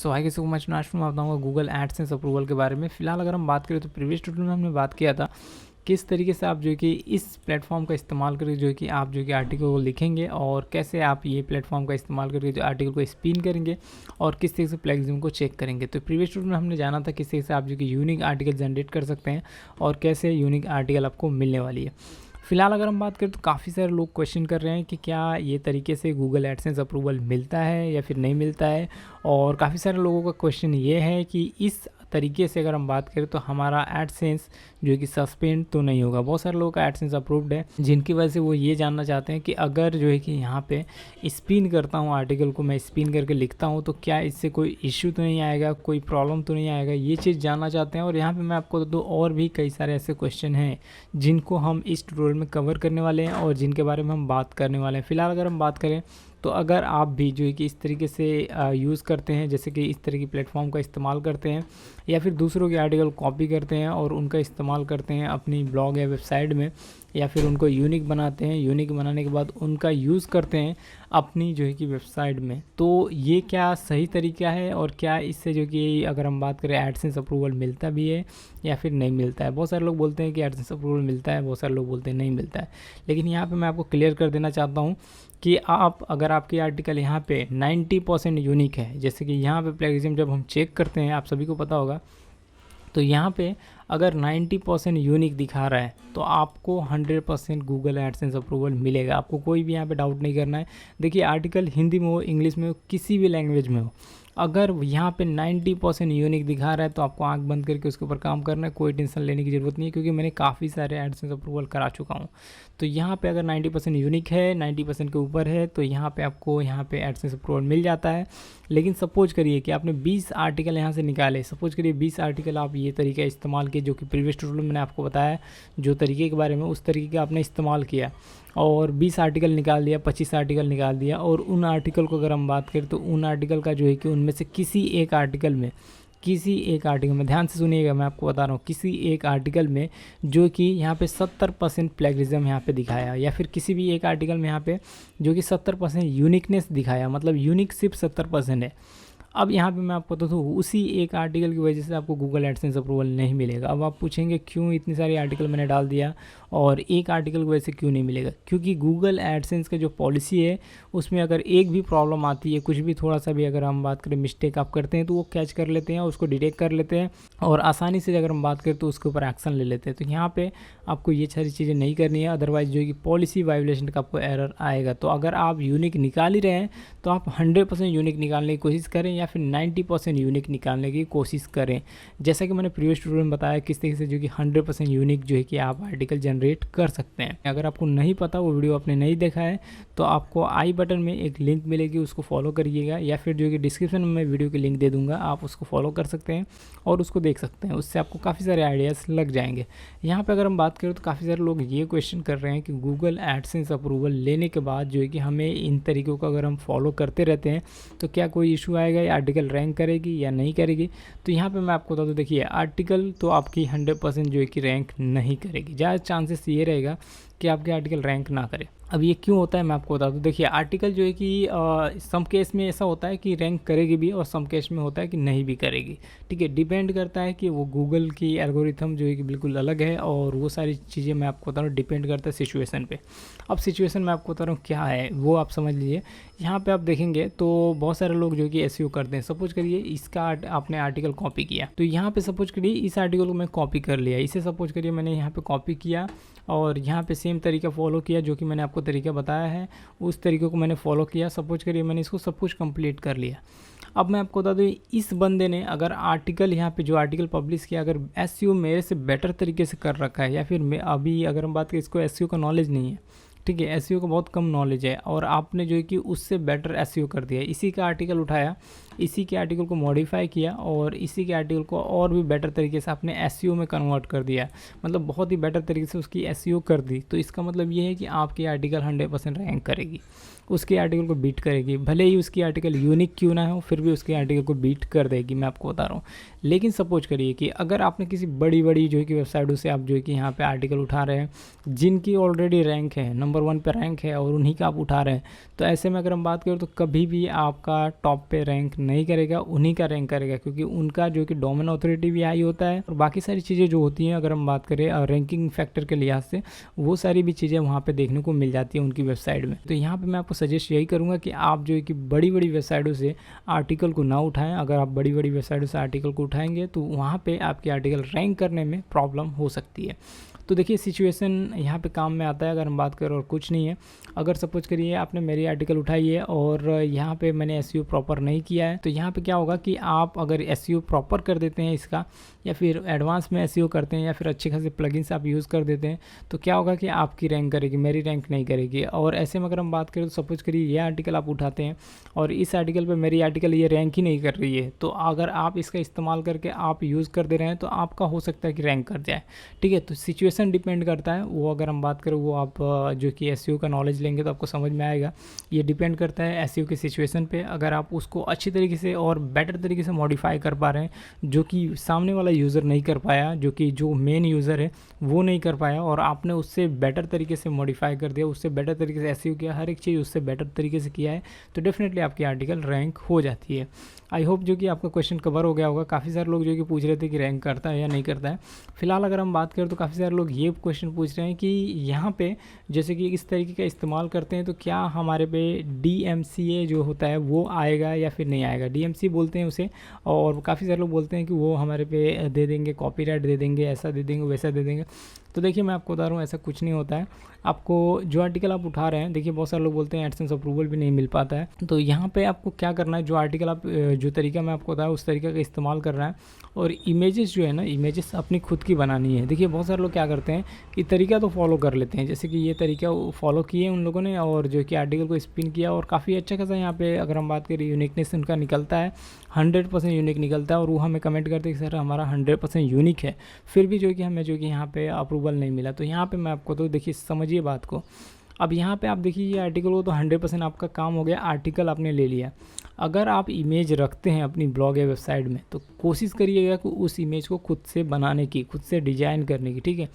सो हाय कैसे मच नाश में बताऊँगा गूगल एडसेंस अप्रूवल के बारे में। फिलहाल अगर हम बात करें तो प्रीवियस ट्यूटोरियल में हमने बात किया था किस तरीके से आप जो है कि इस प्लेटफॉर्म का इस्तेमाल करके जो है कि आप जो है कि आर्टिकल को लिखेंगे और कैसे आप ये प्लेटफॉर्म का इस्तेमाल करके जो आर्टिकल को स्पिन करेंगे और किस तरीके से प्लेगरिज्म को चेक करेंगे। तो प्रीवियस ट्यूटोरियल में हमने जाना था किस तरीके से आप जो कि यूनिक आर्टिकल जनरेट कर सकते हैं और कैसे यूनिक आर्टिकल आपको मिलने वाली है। फिलहाल अगर हम बात करें तो काफ़ी सारे लोग क्वेश्चन कर रहे हैं कि क्या ये तरीके से गूगल एडसेंस अप्रूवल मिलता है या फिर नहीं मिलता है, और काफ़ी सारे लोगों का क्वेश्चन ये है कि इस तरीके से अगर हम बात करें तो हमारा एडसेंस जो है कि सस्पेंड तो नहीं होगा। बहुत सारे लोगों का एडसेंस अप्रूव्ड है जिनकी वजह से वो ये जानना चाहते हैं कि अगर जो है कि यहाँ पे स्पिन करता हूँ आर्टिकल को, मैं स्पिन करके लिखता हूँ तो क्या इससे कोई इश्यू तो नहीं आएगा, कोई प्रॉब्लम तो नहीं आएगा, ये चीज़ जानना चाहते हैं। और यहाँ पे मैं आपको दो और भी कई सारे ऐसे क्वेश्चन हैं जिनको हम इस ट्यूटोरियल में कवर करने वाले हैं और जिनके बारे में हम बात करने वाले हैं। फिलहाल अगर हम बात करें तो अगर आप भी जो है कि इस तरीके से यूज़ करते हैं, जैसे कि इस तरह की प्लेटफॉर्म का इस्तेमाल करते हैं या फिर दूसरों के आर्टिकल कॉपी करते हैं और उनका इस्तेमाल करते हैं अपनी ब्लॉग या वेबसाइट में, या फिर उनको यूनिक बनाते हैं, यूनिक बनाने के बाद उनका यूज़ करते हैं अपनी जो है कि वेबसाइट में, तो ये क्या सही तरीका है और क्या इससे जो कि अगर हम बात करें एडसेंस अप्रूवल मिलता भी है या फिर नहीं मिलता है। बहुत सारे लोग बोलते हैं कि एडसेंस अप्रूवल मिलता है, बहुत सारे लोग बोलते हैं नहीं मिलता है। लेकिन यहाँ पे मैं आपको क्लियर कर देना चाहता हूँ कि आप अगर आपकी आर्टिकल यहाँ पे 90% यूनिक है, जैसे कि यहाँ पे प्लेगरिज्म जब हम चेक करते हैं आप सभी को पता होगा, तो यहाँ पे अगर 90% यूनिक दिखा रहा है तो आपको 100% गूगल एडसेंस अप्रूवल मिलेगा। आपको कोई भी यहाँ पे डाउट नहीं करना है। देखिए आर्टिकल हिंदी में हो, इंग्लिश में हो, किसी भी लैंग्वेज में हो, अगर यहाँ पे 90% यूनिक दिखा रहा है तो आपको आंख बंद करके उसके ऊपर काम करना है, कोई टेंशन लेने की ज़रूरत नहीं है, क्योंकि मैंने काफ़ी सारे एडसेंस अप्रूवल करा चुका हूँ। तो यहाँ पे अगर 90% यूनिक है, 90% के ऊपर है, तो यहाँ पे आपको यहाँ पे एडसेंस अप्रूवल मिल जाता है। लेकिन सपोज करिए कि आपने 20 आर्टिकल यहाँ से निकाले, सपोज करिए 20 आर्टिकल आप ये तरीका इस्तेमाल किए जो कि प्रीवियस ट्यूटोरियल में मैंने आपको बताया जो तरीके के बारे में, उस तरीके का आपने इस्तेमाल किया और 20 आर्टिकल निकाल दिया, 25 आर्टिकल निकाल दिया, और उन आर्टिकल को अगर हम बात करें तो उन आर्टिकल का जो है कि उनमें से किसी एक आर्टिकल में ध्यान से सुनिएगा, मैं आपको बता रहा हूँ, किसी एक आर्टिकल में जो कि यहाँ पे 70% प्लेगरिज्म यहाँ पे दिखाया, या फिर किसी भी एक आर्टिकल में यहाँ पे जो कि 70% यूनिकनेस दिखाया, मतलब यूनिक सिर्फ 70% है। अब यहाँ पे मैं आपको बता दूँ उसी एक आर्टिकल की वजह से आपको गूगल एडसेंस अप्रूवल नहीं मिलेगा। अब आप पूछेंगे क्यों इतनी सारी आर्टिकल मैंने डाल दिया और एक आर्टिकल की वजह से क्यों नहीं मिलेगा? क्योंकि गूगल एडसेंस का जो पॉलिसी है उसमें अगर एक भी प्रॉब्लम आती है, कुछ भी थोड़ा सा भी अगर हम बात करें मिस्टेक आप करते हैं तो वो कैच कर लेते हैं, उसको डिटेक्ट कर लेते हैं और आसानी से अगर हम बात करें तो उसके ऊपर एक्शन ले लेते हैं। तो यहाँ पर आपको ये सारी चीज़ें नहीं करनी है, अदरवाइज जो कि पॉलिसी वायोलेशन का आपको एरर आएगा। तो अगर आप यूनिक निकाल ही रहे हैं तो आप 100% यूनिक निकालने की कोशिश करें या फिर 90% यूनिक निकालने की कोशिश करें। जैसा कि मैंने प्रीवियस ट्यूटोरियल में बताया किस तरीके से जो कि 100% यूनिक जो है कि आप आर्टिकल जनरेट कर सकते हैं। अगर आपको नहीं पता, वो वीडियो आपने नहीं देखा है, तो आपको आई बटन में एक लिंक मिलेगी, उसको फॉलो करिएगा, या फिर जो कि डिस्क्रिप्शन में मैं वीडियो की लिंक दे दूँगा, आप उसको फॉलो कर सकते हैं और उसको देख सकते हैं। उससे आपको काफ़ी सारे आइडियाज़ लग जाएंगे। यहाँ पर अगर हम बात करें तो काफ़ी सारे लोग ये क्वेश्चन कर रहे हैं कि गूगल एडसेंस अप्रूवल लेने के बाद जो है कि हमें इन तरीक़ों को अगर हम फॉलो करते रहते हैं तो क्या कोई इशू आएगा या आर्टिकल रैंक करेगी या नहीं करेगी? तो यहाँ पे मैं आपको बता दूँ, देखिए आर्टिकल तो आपकी 100% जो है कि रैंक नहीं करेगी। ज़्यादा चांसेस ये रहेगा कि आपके आर्टिकल रैंक ना करे। अब ये क्यों होता है मैं आपको बता दूँ। देखिए आर्टिकल जो है कि सम केस में ऐसा होता है कि रैंक करेगी भी और सम केस में होता है कि नहीं भी करेगी। ठीक है, डिपेंड करता है कि वो गूगल की एल्गोरिथम जो है कि बिल्कुल अलग है और वो सारी चीज़ें मैं आपको बता रहा हूँ डिपेंड करता है सिचुएशन पे। अब सिचुएशन मैं आपको बता रहा हूँ क्या है वो आप समझ लीजिए। यहाँ पे आप देखेंगे तो बहुत सारे लोग जो कि एसईओ करते हैं। सपोज करिए इसका आपने आर्टिकल कॉपी किया, तो यहाँ पे सपोज करिए इस आर्टिकल को मैं कॉपी कर लिया, इसे सपोज करिए मैंने यहाँ पे कॉपी किया और यहाँ पे सेम तरीका फॉलो किया जो कि मैंने आपको तरीका बताया है, उस तरीके को मैंने फॉलो किया। सपोज करिए मैंने इसको सब कुछ कंप्लीट कर लिया। अब मैं आपको बता दूँ इस बंदे ने अगर आर्टिकल यहाँ पे जो आर्टिकल पब्लिश किया अगर एसईओ मेरे से बेटर तरीके से कर रखा है, या फिर मैं अभी अगर हम बात करें इसको एसईओ का नॉलेज नहीं है, ठीक है, एसईओ का बहुत कम नॉलेज है और आपने जो है कि उससे बेटर एसईओ कर दिया, इसी का आर्टिकल उठाया, इसी के आर्टिकल को मॉडिफाई किया और इसी के आर्टिकल को और भी बेटर तरीके से आपने एसईओ में कन्वर्ट कर दिया, मतलब बहुत ही बेटर तरीके से उसकी एसईओ कर दी। तो इसका मतलब ये है कि आपकी आर्टिकल 100% रैंक करेगी, उसके आर्टिकल को बीट करेगी, भले ही उसकी आर्टिकल यूनिक क्यों ना हो फिर भी उसके आर्टिकल को बीट कर देगी, मैं आपको बता रहा हूँ। लेकिन सपोज करिए कि अगर आपने किसी बड़ी जो है कि वेबसाइटों से आप जो है कि यहाँ पे आर्टिकल उठा रहे हैं जिनकी ऑलरेडी रैंक है, नंबर 1 पे रैंक है और उन्हीं का आप उठा रहे हैं, तो ऐसे में अगर हम बात करें तो कभी भी आपका टॉप पे रैंक नहीं करेगा उन्हीं का रैंक करेगा, क्योंकि उनका जो कि डोमेन ऑथोरिटी भी हाई होता है और बाकी सारी चीज़ें जो होती हैं, अगर हम बात करें रैंकिंग फैक्टर के लिहाज से, वो सारी भी चीज़ें वहाँ पे देखने को मिल जाती हैं उनकी वेबसाइट में। तो यहाँ पे मैं आपको सजेस्ट यही करूँगा कि आप जो है कि बड़ी बड़ी वेबसाइटों से आर्टिकल को ना उठाएं। अगर आप बड़ी बड़ी वेबसाइटों से आर्टिकल को उठाएंगे तो वहाँ पे आपके आर्टिकल रैंक करने में प्रॉब्लम हो सकती है। तो देखिए सिचुएशन यहाँ पे काम में आता है, अगर हम बात करें, और कुछ नहीं है। अगर सपोज करिए आपने मेरी आर्टिकल उठाई है और यहाँ पे मैंने एसईओ प्रॉपर नहीं किया है, तो यहाँ पे क्या होगा कि आप अगर एसईओ प्रॉपर कर देते हैं इसका, या फिर एडवांस में एसईओ करते हैं, या फिर अच्छे खासे प्लगइन्स आप यूज़ कर देते हैं, तो क्या होगा कि आपकी रैंक करेगी, मेरी रैंक नहीं करेगी। और ऐसे में अगर हम बात करें तो सपोज करिए ये आर्टिकल आप उठाते हैं और इस आर्टिकल पर मेरी आर्टिकल ये रैंक ही नहीं कर रही है, तो अगर आप इसका इस्तेमाल करके आप यूज़ कर दे रहे हैं तो आपका हो सकता है कि रैंक कर जाए। ठीक है, तो सिचुएशन डिपेंड करता है वो। अगर हम बात करें वो आप जो कि एसईओ का नॉलेज लेंगे तो आपको समझ में आएगा। ये डिपेंड करता है एसईओ की सिचुएशन पे। अगर आप उसको अच्छी तरीके से और बेटर तरीके से मॉडिफाई कर पा रहे हैं, जो कि सामने वाला यूज़र नहीं कर पाया, जो कि जो मेन यूज़र है वो नहीं कर पाया, और आपने उससे बेटर तरीके से मॉडिफाई कर दिया, उससे बेटर तरीके से एसईओ किया, हर एक चीज़ उससे बेटर तरीके से किया है, तो डेफिनेटली आपकी आर्टिकल रैंक हो जाती है। आई होप जो कि आपका क्वेश्चन कवर हो गया होगा। काफ़ी सारे लोग जो कि पूछ रहे थे कि रैंक करता है या नहीं करता है। फिलहाल अगर हम बात करें तो काफ़ी सारे लोग ये क्वेश्चन पूछ रहे हैं कि यहाँ पे जैसे कि इस तरीके का इस्तेमाल करते हैं तो क्या हमारे पे DMCA जो होता है वो आएगा या फिर नहीं आएगा। DMCA बोलते हैं उसे, और काफ़ी सारे लोग बोलते हैं कि वो हमारे पे दे देंगे, कॉपीराइट दे देंगे, ऐसा दे देंगे, वैसा दे देंगे। तो देखिए मैं आपको बता रहा हूँ ऐसा कुछ नहीं होता है। आपको जो आर्टिकल आप उठा रहे हैं, देखिए बहुत सारे लोग बोलते हैं एडसेंस अप्रूवल भी नहीं मिल पाता है, तो यहाँ पे आपको क्या करना है, जो आर्टिकल आप जो तरीका मैं आपको बताया उस तरीके का इस्तेमाल कर रहा है, और इमेजेस जो है ना, इमेजेस अपनी खुद की बनानी है। देखिए बहुत सारे लोग क्या करते हैं कि तरीका तो फॉलो कर लेते हैं, जैसे कि ये तरीका फॉलो किए उन लोगों ने और जो कि आर्टिकल को स्पिन किया, और काफ़ी अच्छा खासा यहाँ पे अगर हम बात करें यूनिकनेस उनका निकलता है, 100% यूनिक निकलता है, और वो हमें कमेंट करते हैं कि सर हमारा 100% यूनिक है, फिर भी जो कि हमें जो कि यहाँ पे अप्रूवल नहीं मिला। तो यहाँ पे मैं आपको, तो देखिए समझिए बात को। अब यहाँ पे आप देखिए ये आर्टिकल हो तो 100% आपका काम हो गया, आर्टिकल आपने ले लिया। अगर आप इमेज रखते हैं अपनी ब्लॉग या वेबसाइट में तो कोशिश करिएगा कि उस इमेज को खुद से बनाने की, खुद से डिजाइन करने की, ठीक है।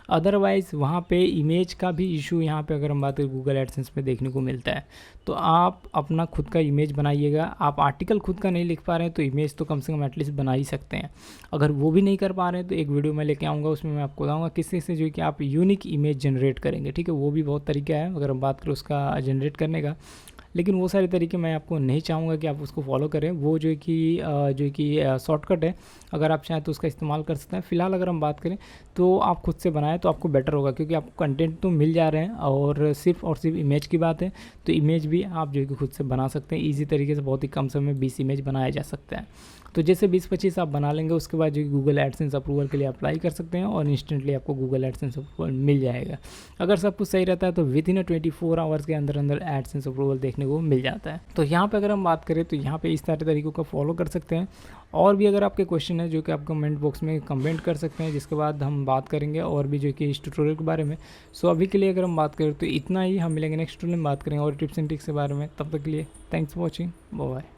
अदरवाइज़ वहाँ पे इमेज का भी इशू यहाँ पे अगर हम बात करें गूगल एडसेंस में देखने को मिलता है। तो आप अपना खुद का इमेज बनाइएगा। आप आर्टिकल खुद का नहीं लिख पा रहे हैं तो इमेज तो कम से कम एटलीस्ट बना ही सकते हैं। अगर वो भी नहीं कर पा रहे हैं तो एक वीडियो मैं लेके आऊँगा, उसमें मैं आपको बताऊँगा किससे से जो कि आप यूनिक इमेज जनरेट करेंगे, ठीक है। वो भी बहुत तरीका है अगर हम बात करें उसका जनरेट करने का, लेकिन वो सारे तरीके मैं आपको नहीं चाहूँगा कि आप उसको फॉलो करें। वो जो कि शॉर्टकट है, अगर आप चाहें तो उसका इस्तेमाल कर सकते हैं। फ़िलहाल अगर हम बात करें तो आप खुद से बनाएं तो आपको बेटर होगा, क्योंकि आपको कंटेंट तो मिल जा रहे हैं और सिर्फ इमेज की बात है तो इमेज भी आप जो कि खुद से बना सकते हैं ईजी तरीके से। बहुत ही कम समय में 20 इमेज बनाया जा सकता है। तो जैसे 20-25 आप बना लेंगे उसके बाद जो गूगल एडसेंस अप्रूवल के लिए अप्लाई कर सकते हैं और इंस्टेंटली आपको गूगल एडसेंस अप्रूवल मिल जाएगा। अगर सब कुछ सही रहता है तो विद इन 24 आवर्स के अंदर अंदर एडसेंस अप्रूवल देखने को मिल जाता है। तो यहाँ पे अगर हम बात करें तो यहाँ पे इस सारे तरीकों का फॉलो कर सकते हैं। और भी अगर आपके क्वेश्चन है जो कि आप कमेंट बॉक्स में कमेंट कर सकते हैं, जिसके बाद हम बात करेंगे और भी जो कि इस ट्यूटोरियल के बारे में। सो अभी के लिए अगर हम बात करें तो इतना ही। हम मिलेंगे नेक्स्ट ट्यूटोरियल में, बात करेंगे और टिप्स एंड ट्रिक्स के बारे में। तब तक के लिए thanks for watching, bye bye.